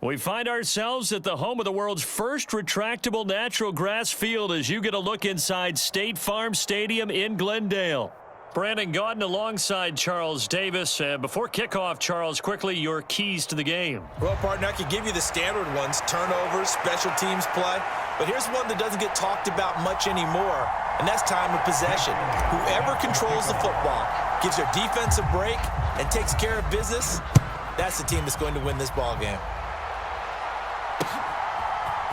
We find ourselves at the home of the world's first retractable natural grass field as you get a look inside State Farm Stadium in Glendale. Brandon Gaudin alongside Charles Davis. Before kickoff, Charles, quickly your keys to the game. Well, partner, I could give you the standard ones, turnovers, special teams play. But here's one that doesn't get talked about much anymore, and that's time of possession. Whoever controls the football, gives their defense a break, and takes care of business, that's the team that's going to win this ball game.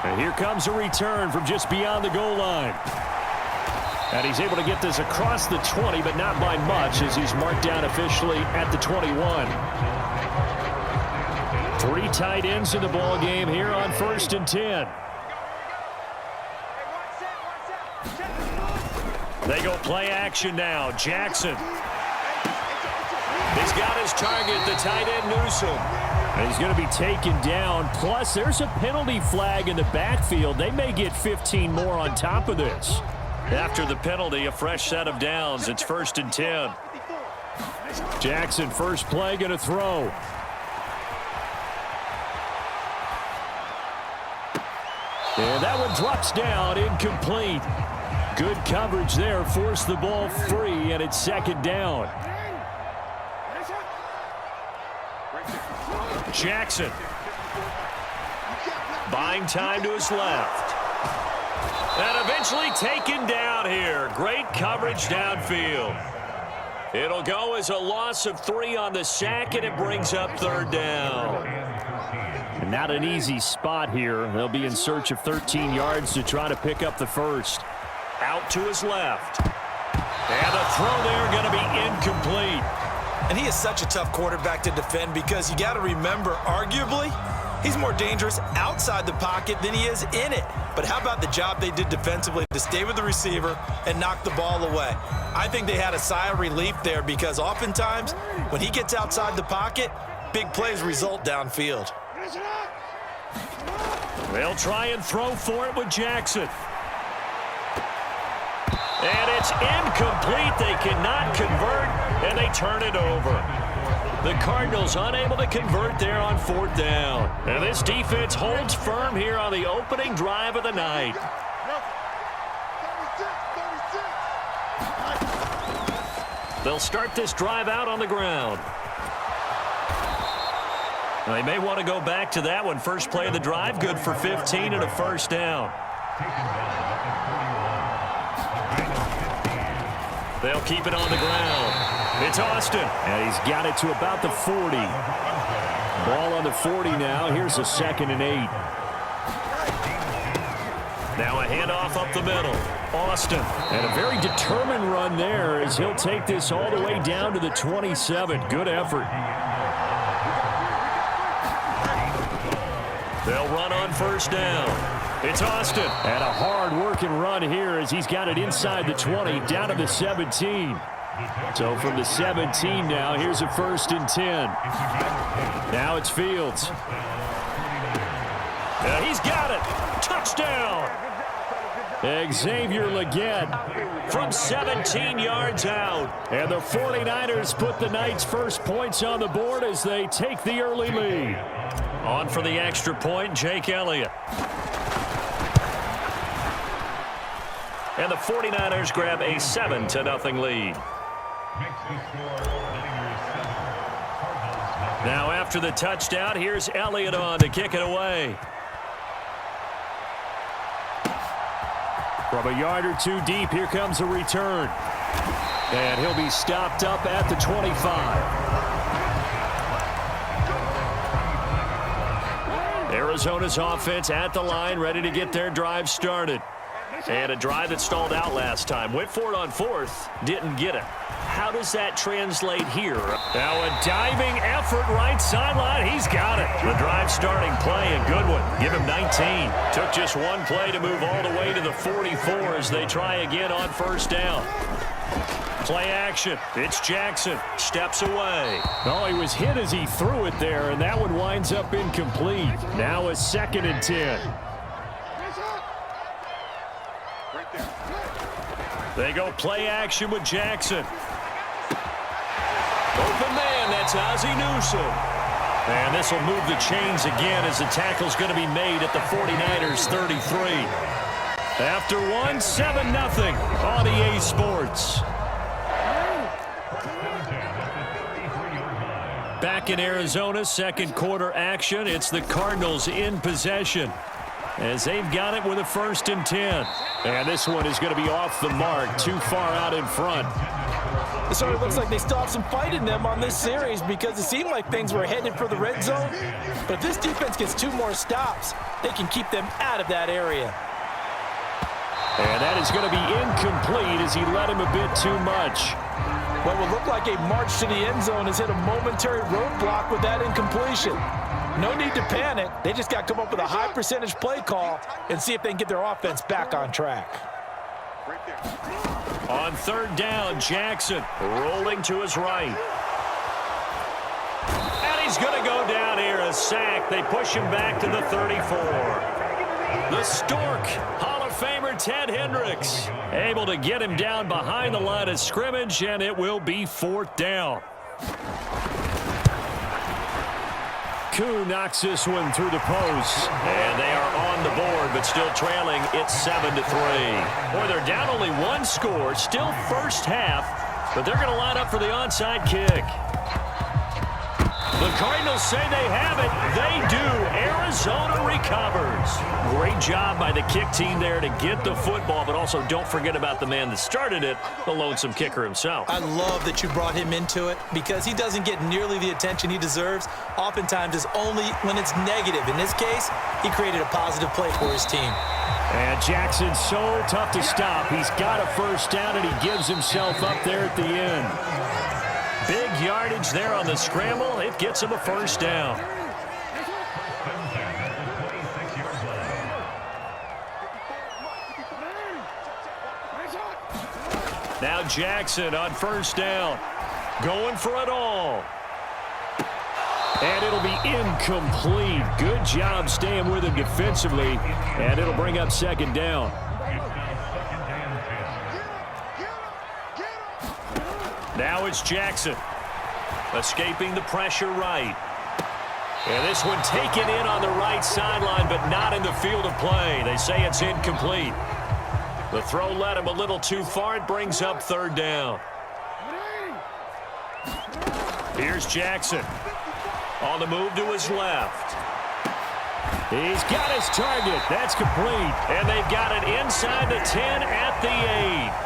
And here comes a return from just beyond the goal line. And he's able to get this across the 20, but not by much as he's marked down officially at the 21. 3 tight ends in the ball game here on 1st and 10. They go play action now. Jackson. He's got his target, the tight end Newsom. And he's going to be taken down. Plus, there's a penalty flag in the backfield. They may get 15 more on top of this. After the penalty, a fresh set of downs. It's 1st and 10. Jackson, first play, going to throw. And that one drops down, incomplete. Good coverage there, forced the ball free, and it's 2nd down. Jackson. Buying time to his left. And eventually taken down here. Great coverage downfield. It'll go as a loss of 3 on the sack, and it brings up 3rd down. And not an easy spot here. They'll be in search of 13 yards to try to pick up the first. Out to his left. And the throw there going to be incomplete. And he is such a tough quarterback to defend because you got to remember, arguably, he's more dangerous outside the pocket than he is in it. But how about the job they did defensively to stay with the receiver and knock the ball away? I think they had a sigh of relief there because oftentimes when he gets outside the pocket, big plays result downfield. They'll try and throw for it with Jackson. And it's incomplete. They cannot convert, and they turn it over. The Cardinals unable to convert there on 4th down. And this defense holds firm here on the opening drive of the night. They'll start this drive out on the ground. They may want to go back to that one. First play of the drive, good for 15 and a 1st down. They'll keep it on the ground. It's Austin. And he's got it to about the 40. Ball on the 40 now. Here's a 2nd and 8. Now a handoff up the middle. Austin. And a very determined run there as he'll take this all the way down to the 27. Good effort. They'll run on 1st down. It's Austin. And a hard-working run here as he's got it inside the 20, down to the 17. So from the 17 now, here's a 1st and 10. Now it's Fields. He's got it. Touchdown. Xavier Legette from 17 yards out. And the 49ers put the night's first points on the board as they take the early lead. On for the extra point, Jake Elliott. And the 49ers grab a 7-0 lead. Now after the touchdown, here's Elliott on to kick it away. From a yard or 2 deep, here comes a return. And he'll be stopped up at the 25. Arizona's offense at the line, ready to get their drive started. And a drive that stalled out last time. Went for it on 4th, didn't get it. How does that translate here? Now a diving effort right sideline. He's got it. The drive starting play, a good one. Give him 19. Took just one play to move all the way to the 44 as they try again on 1st down. Play action. It's Jackson. Steps away. Oh, he was hit as he threw it there, and that one winds up incomplete. Now a 2nd and 10. They go play action with Jackson. Open man, that's Ozzie Newsome. And this will move the chains again as the tackle's going to be made at the 49ers 33. After one, 7-0 on EA Sports. Back in Arizona, second quarter action. It's the Cardinals in possession as they've got it with a 1st and 10. And this one is going to be off the mark, too far out in front. It sort of looks like they still have some fight in them on this series because it seemed like things were headed for the red zone. But if this defense gets 2 more stops, they can keep them out of that area. And that is going to be incomplete as he led him a bit too much. What will look like a march to the end zone has hit a momentary roadblock with that incompletion. No need to panic. They just got to come up with a high percentage play call and see if they can get their offense back on track. On 3rd down, Jackson rolling to his right. And he's going to go down here, a sack. They push him back to the 34. The Stork, Hall of Famer Ted Hendricks, able to get him down behind the line of scrimmage, and it will be 4th down. Koo knocks this one through the post. And they are on the board, but still trailing. It's 7-3. Boy, they're down only 1 score, still first half, but they're going to line up for the onside kick. The Cardinals say they have it. They do. Arizona recovers. Great job by the kick team there to get the football, but also don't forget about the man that started it, the lonesome kicker himself. I love that you brought him into it because he doesn't get nearly the attention he deserves. Oftentimes it's only when it's negative. In this case, he created a positive play for his team. And Jackson's so tough to stop. He's got a 1st down, and he gives himself up there at the end. Big yardage there on the scramble. It gets him a 1st down. Now Jackson on 1st down. Going for it all. And it'll be incomplete. Good job staying with him defensively. And it'll bring up 2nd down. Now it's Jackson, escaping the pressure right. And this one taken in on the right sideline, but not in the field of play. They say it's incomplete. The throw led him a little too far. It brings up 3rd down. Here's Jackson on the move to his left. He's got his target. That's complete. And they've got it inside the 10 at the 8.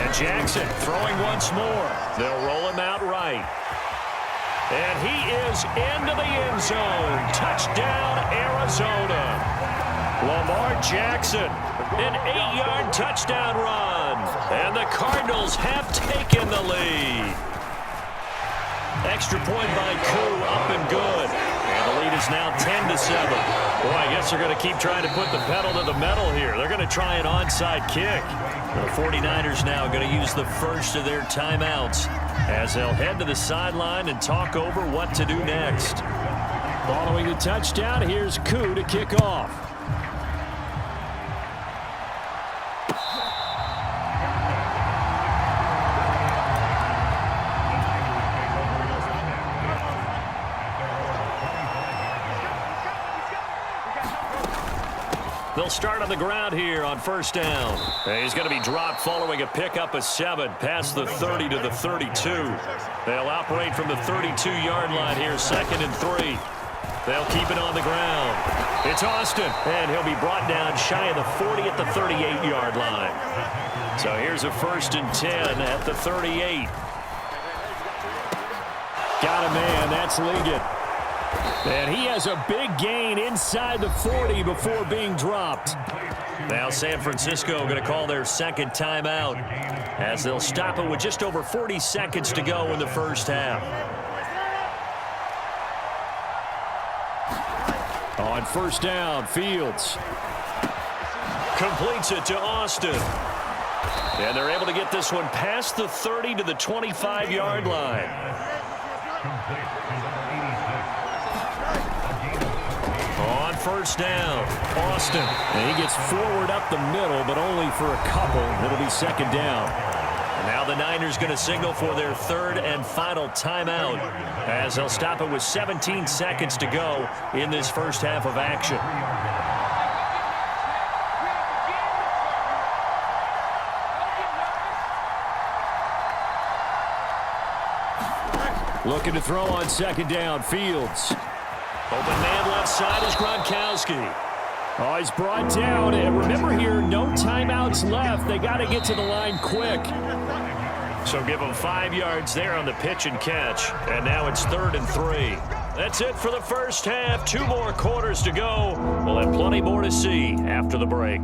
Jackson throwing once more. They'll roll him out right. And he is into the end zone. Touchdown, Arizona. Lamar Jackson, an 8-yard touchdown run. And the Cardinals have taken the lead. Extra point by Koo, up and good. And the lead is now 10-7. Boy, I guess they're going to keep trying to put the pedal to the metal here. They're going to try an onside kick. The 49ers now going to use the first of their timeouts as they'll head to the sideline and talk over what to do next. Following the touchdown, here's Koo to kick off. They'll start on the ground here on 1st down. And he's going to be dropped following a pickup of 7 past the 30 to the 32. They'll operate from the 32-yard line here, 2nd and 3. They'll keep it on the ground. It's Austin, and he'll be brought down shy of the 40 at the 38-yard line. So here's a 1st and 10 at the 38. Got a man, that's Liggett. And he has a big gain inside the 40 before being dropped. Now San Francisco going to call their 2nd timeout as they'll stop it with just over 40 seconds to go in the first half. On 1st down, Fields completes it to Austin. And they're able to get this one past the 30 to the 25-yard line. On 1st down, Austin. And he gets forward up the middle, but only for a couple. It'll be 2nd down. And now the Niners going to signal for their third and final timeout as they'll stop it with 17 seconds to go in this first half of action. Looking to throw on second down. Fields. Open man left side is Gronkowski. Oh, he's brought down. And remember here, no timeouts left. They got to get to the line quick. So give them 5 yards there on the pitch and catch. And now it's 3rd and 3. That's it for the first half. 2 more quarters to go. We'll have plenty more to see after the break.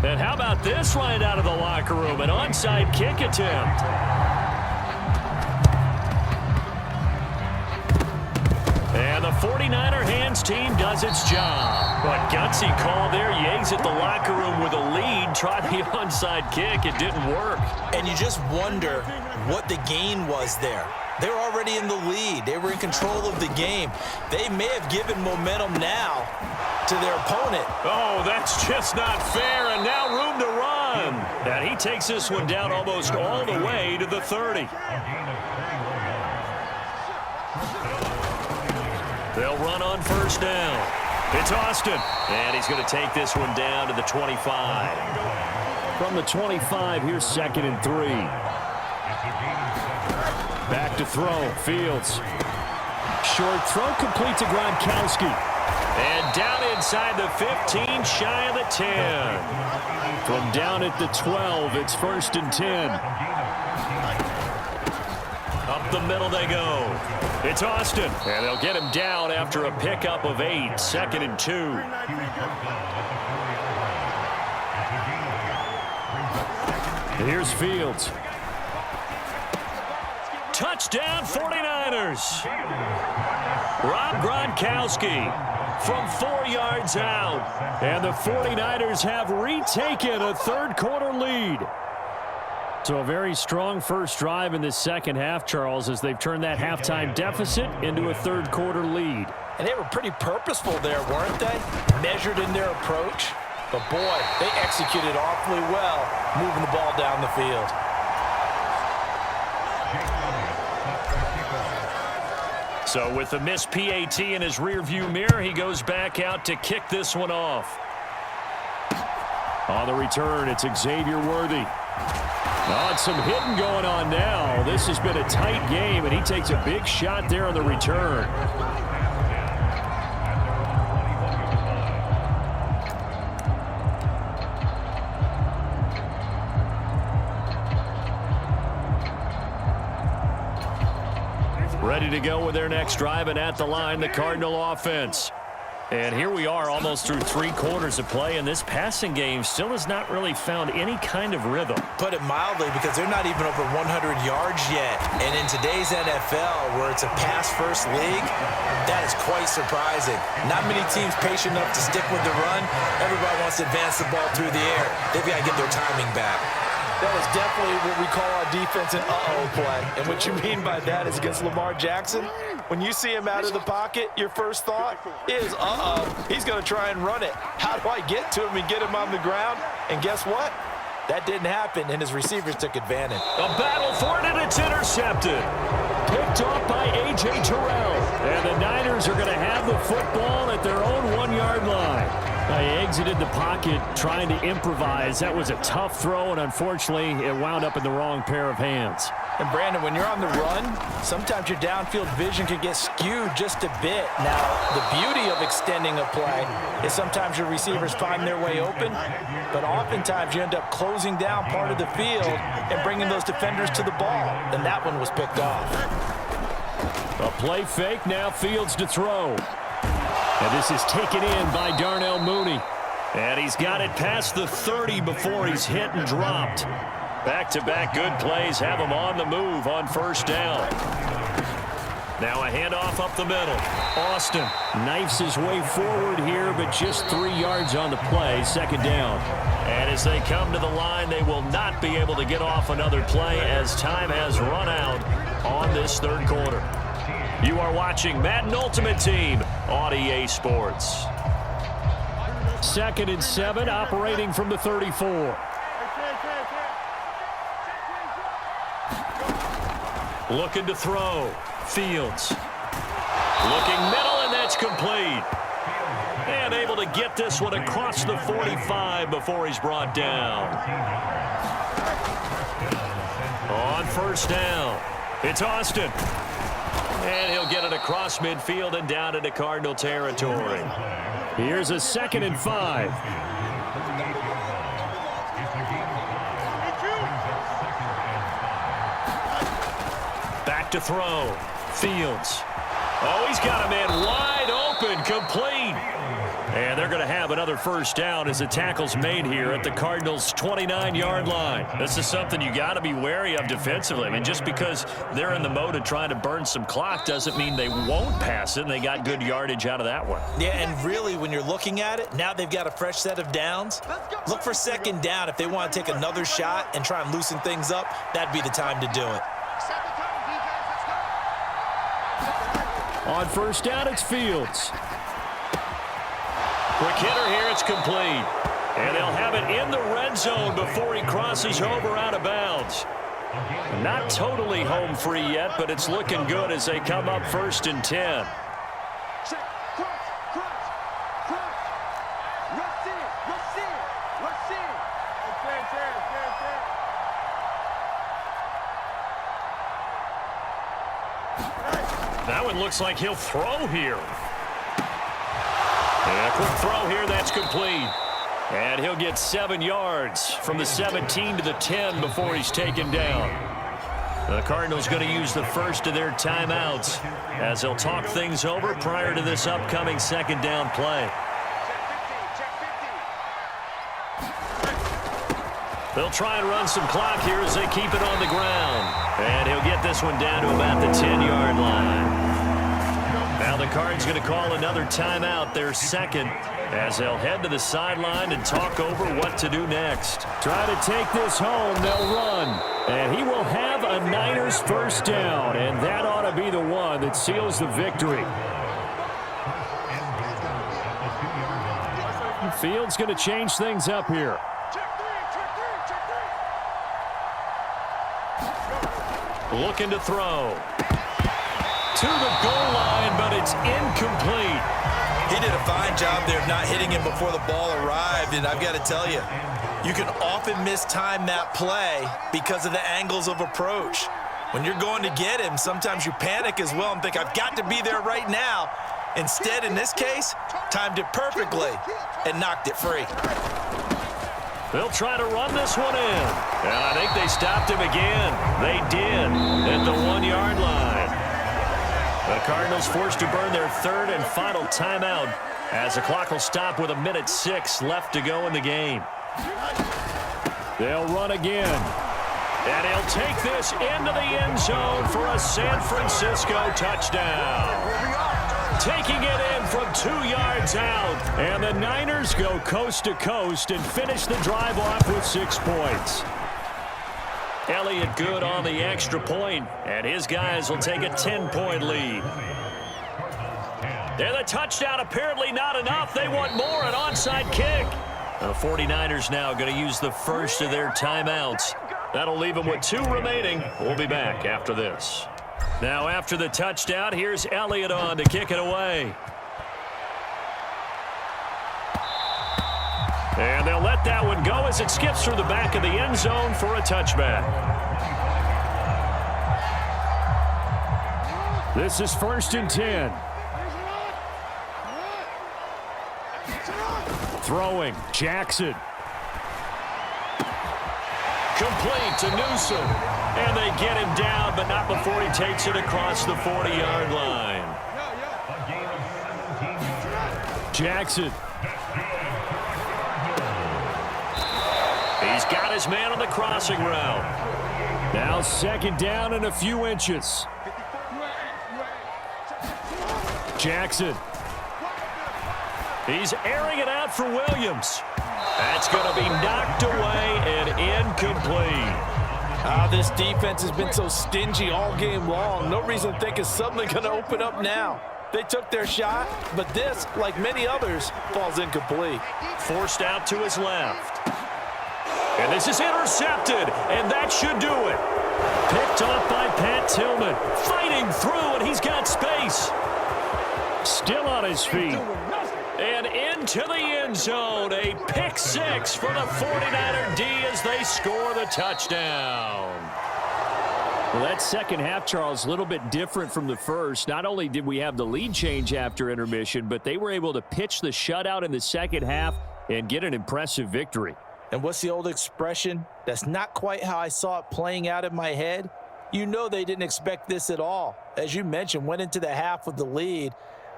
And how about this right out of the locker room? An onside kick attempt. And the 49er hands team does its job. But gutsy call there. You exit the locker room with a lead. Try the onside kick. It didn't work. And you just wonder what the gain was there. They were already in the lead. They were in control of the game. They may have given momentum now to their opponent. Oh, that's just not fair, and now room to run. And he takes this one down almost all the way to the 30. They'll run on first down. It's Austin, and he's going to take this one down to the 25. From the 25, here's 2nd and 3. Back to throw, Fields. Short throw complete to Gronkowski. And down inside the 15, shy of the 10. From down at the 12, it's 1st and 10. Up the middle they go. It's Austin, and they'll get him down after a pickup of 8, 2nd and 2. Here's Fields. Touchdown 49ers. Rob Gronkowski from 4 yards out. And the 49ers have retaken a third-quarter lead. So a very strong first drive in this second half, Charles, as they've turned that halftime deficit into a third-quarter lead. And they were pretty purposeful there, weren't they? Measured in their approach. But, boy, they executed awfully well moving the ball down the field. So with the missed PAT in his rearview mirror, he goes back out to kick this one off. On the return, it's Xavier Worthy. Oh, it's some hitting going on now. This has been a tight game, and he takes a big shot there on the return. Ready to go with their next drive, and at the line, the Cardinal offense. And here we are almost through 3 quarters of play, and this passing game still has not really found any kind of rhythm. Put it mildly, because they're not even over 100 yards yet. And in today's NFL, where it's a pass-first league, that is quite surprising. Not many teams patient enough to stick with the run. Everybody wants to advance the ball through the air. They've got to get their timing back. That was definitely what we call our defense an uh-oh play. And what you mean by that is against Lamar Jackson, when you see him out of the pocket, your first thought is, uh-oh, he's going to try and run it. How do I get to him and get him on the ground? And guess what? That didn't happen, and his receivers took advantage. A battle for it, and it's intercepted. Picked off by A.J. Terrell. And the Niners are going to have the football at their own 1-yard line. He exited the pocket trying to improvise. That was a tough throw, and unfortunately, it wound up in the wrong pair of hands. And Brandon, when you're on the run, sometimes your downfield vision can get skewed just a bit. Now, the beauty of extending a play is sometimes your receivers find their way open, but oftentimes you end up closing down part of the field and bringing those defenders to the ball. And that one was picked off. A play fake, now Fields to throw. And this is taken in by Darnell Mooney. And he's got it past the 30 before he's hit and dropped. Back-to-back good plays have him on the move on first down. Now a handoff up the middle. Austin knifes his way forward here, but just 3 yards on the play, second down. And as they come to the line, they will not be able to get off another play as time has run out on this third quarter. You are watching Madden Ultimate Team on EA Sports. 2nd and 7, operating from the 34. Looking to throw. Fields. Looking middle, and that's complete. And able to get this one across the 45 before he's brought down. On first down, it's Austin. And he'll get it across midfield and down into Cardinal territory. Here's a 2nd and 5. Back to throw. Fields. Oh, he's got a man wide open, complete. And they're going to have another first down as the tackle's made here at the Cardinals' 29-yard line. This is something you got to be wary of defensively. I mean, just because they're in the mode of trying to burn some clock doesn't mean they won't pass it, and they got good yardage out of that one. Yeah, and really, when you're looking at it, now they've got a fresh set of downs. Look for second down. If they want to take another shot and try and loosen things up, that'd be the time to do it. On first down, it's Fields. Quick hitter here, it's complete. And they'll have it in the red zone before he crosses over out of bounds. Not totally home free yet, but it's looking good as they come up 1st and 10. That one looks like he'll throw here. And a quick throw here, that's complete. And he'll get 7 yards from the 17 to the 10 before he's taken down. The Cardinals going to use the first of their timeouts as they'll talk things over prior to this upcoming second down play. They'll try and run some clock here as they keep it on the ground. And he'll get this one down to about the 10-yard line. Now the Cards going to call another timeout, their second, as they'll head to the sideline and talk over what to do next. Try to take this home, they'll run. And he will have a Niners first down, and that ought to be the one that seals the victory. Fields going to change things up here. Looking to throw. To the goal line, but it's incomplete. He did a fine job there of not hitting him before the ball arrived, and I've got to tell you, you can often mistime that play because of the angles of approach. When you're going to get him, sometimes you panic as well and think, I've got to be there right now. Instead, in this case, timed it perfectly and knocked it free. They'll try to run this one in. And I think they stopped him again. They did at the 1-yard line. The Cardinals forced to burn their third and final timeout as the clock will stop with 1:06 left to go in the game. They'll run again. And he'll take this into the end zone for a San Francisco touchdown. Taking it in from 2 yards out. And the Niners go coast to coast and finish the drive off with 6 points. Elliott good on the extra point, and his guys will take a 10-point lead. And the touchdown apparently not enough. They want more, an onside kick. The 49ers now going to use the first of their timeouts. That'll leave them with 2 remaining. We'll be back after this. Now after the touchdown, here's Elliott on to kick it away. And they'll let that one go as it skips through the back of the end zone for a touchback. This is 1st and 10. Throwing, Jackson. Complete to Newsom. And they get him down, but not before he takes it across the 40-yard line. Jackson. He's got his man on the crossing route. Now 2nd down and a few inches. Jackson. He's airing it out for Williams. That's going to be knocked away and incomplete. This defense has been so stingy all game long. No reason to think it's suddenly going to open up now. They took their shot, but this, like many others, falls incomplete. Forced out to his left. And this is intercepted, and that should do it. Picked off by Pat Tillman. Fighting through, and he's got space. Still on his feet. And into the end zone. A pick six for the 49er D as they score the touchdown. Well, that second half, Charles, a little bit different from the first. Not only did we have the lead change after intermission, but they were able to pitch the shutout in the second half and get an impressive victory. And what's the old expression? That's not quite how I saw it playing out in my head. You know they didn't expect this at all. As you mentioned, went into the half with the lead.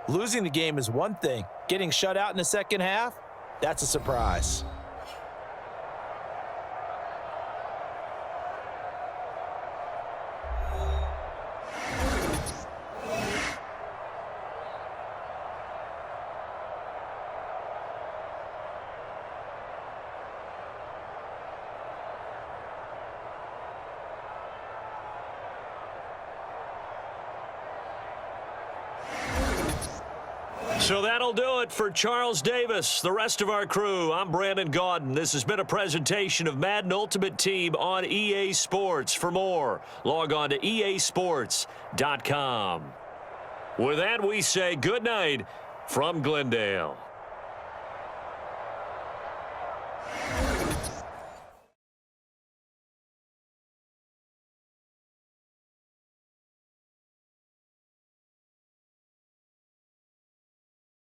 Losing the game is one thing. Getting shut out in the second half, that's a surprise. So that'll do it for Charles Davis, the rest of our crew. I'm Brandon Gaudin. This has been a presentation of Madden Ultimate Team on EA Sports. For more, log on to easports.com. With that, we say good night from Glendale.